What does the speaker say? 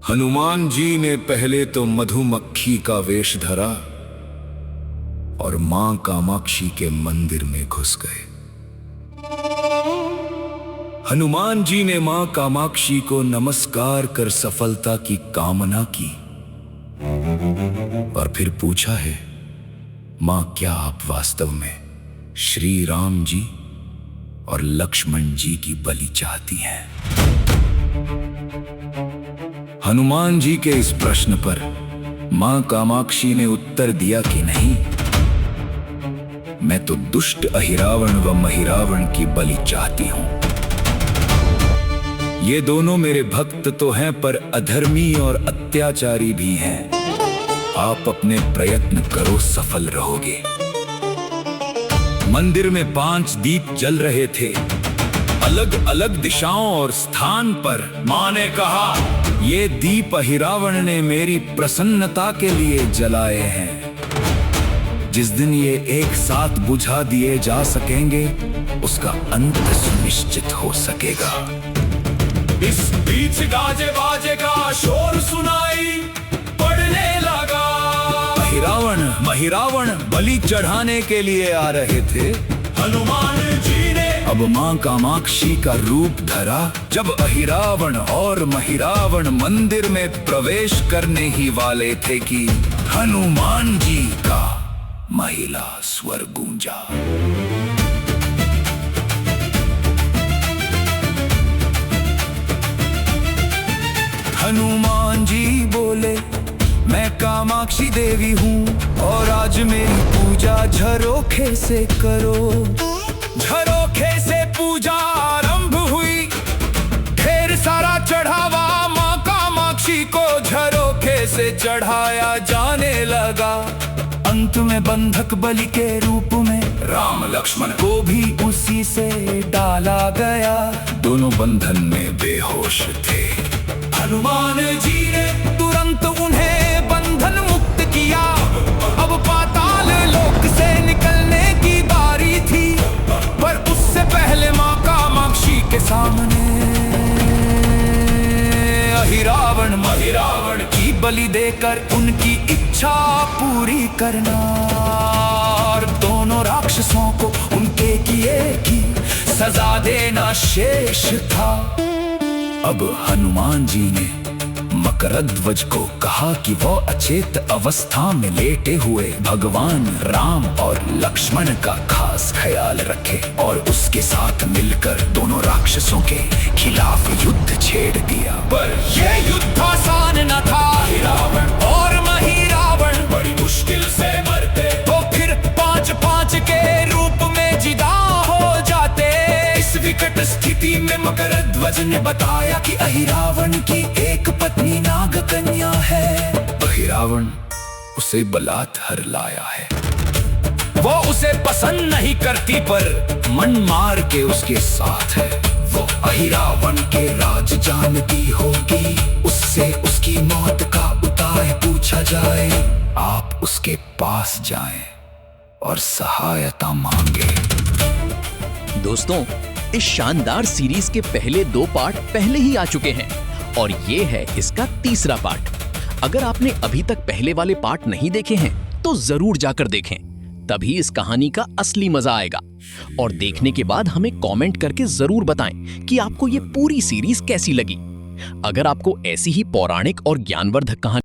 हनुमान जी ने पहले तो मधुमक्खी का वेश धरा और मां कामाक्षी के मंदिर में घुस गए। हनुमान जी ने मां कामाक्षी को नमस्कार कर सफलता की कामना की और फिर पूछा है, मां क्या आप वास्तव में श्री राम जी और लक्ष्मण जी की बलि चाहती हैं? हनुमान जी के इस प्रश्न पर मां कामाक्षी ने उत्तर दिया कि नहीं, मैं तो दुष्ट अहिरावण व महिरावण की बलि चाहती हूं। ये दोनों मेरे भक्त तो हैं पर अधर्मी और अत्याचारी भी हैं। आप अपने प्रयत्न करो, सफल रहोगे। मंदिर में 5 दीप जल रहे थे, अलग अलग दिशाओं और स्थान पर। मां ने कहा, ये दीप अहिरावण ने मेरी प्रसन्नता के लिए जलाए हैं। जिस दिन ये एक साथ बुझा दिए जा सकेंगे, उसका अंत सुनिश्चित हो सकेगा। इस बीच गाजे बाजे का शोर सुनाई पड़ने लगा। अहिरावण महिरावण बलि चढ़ाने के लिए आ रहे थे। हनुमान जी ने अब मां कामाक्षी का रूप धरा। जब अहिरावण और महिरावण मंदिर में प्रवेश करने ही वाले थे कि हनुमान जी का महिला स्वर गूंजा। हनुमान जी बोले, मैं कामाक्षी देवी हूँ और आज मेरी पूजा झरोखे से करो। झरोखे से पूजा आरंभ हुई। ढेर सारा चढ़ावा मां कामाक्षी को झरोखे से चढ़ाया जाने लगा। अंत में बंधक बलि के रूप में राम लक्ष्मण को भी उसी से डाला गया। दोनों बंधन में बेहोश थे। हनुमान जी ने तुरंत उन्हें बंधन मुक्त किया। अब पाताल लोक से निकलने की बारी थी, पर उससे पहले मां कामाक्षी के सामने अहिरावण महिरावण की बलि देकर उनकी इच्छा पूरी करना और दोनों राक्षसों को उनके किए की सजा देना शेष था। अब हनुमान जी ने मकरध्वज को कहा कि वो अचेत अवस्था में लेटे हुए भगवान राम और लक्ष्मण का खास ख्याल रखे और उसके साथ मिलकर दोनों राक्षसों के खिलाफ युद्ध छेड़ दिया। पर यह युद्ध आसान न था। रावण और महिरावण बड़ी मुश्किल से मरते, तो फिर 5-5 के रूप में जिदा हो जाते। इस विकट स्थिति में मकरध्वज ने बताया कि अहिरावण की एक पत्नी नागकन्या है। अहिरावण उसे बलात्कार लाया है। वो उसे पसंद नहीं करती पर मन मार के उसके साथ है। वो अहिरावण के राज जानती होगी। उससे उसकी मौत का उपाय पूछा जाए। आप उसके पास जाएं और सहायता मांगे। दोस्तों, इस शानदार सीरीज के पहले 2 पार्ट पहले ही आ चुके हैं और ये है इसका तीसरा पार्ट। अगर आपने अभी तक पहले वाले पार्ट नहीं देखे हैं तो जरूर जाकर देखें, तभी इस कहानी का असली मजा आएगा। और देखने के बाद हमें कमेंट करके जरूर बताएं कि आपको ये पूरी सीरीज कैसी लगी। अगर आपको ऐसी ही पौराणिक और ज्ञानवर्धक कहानी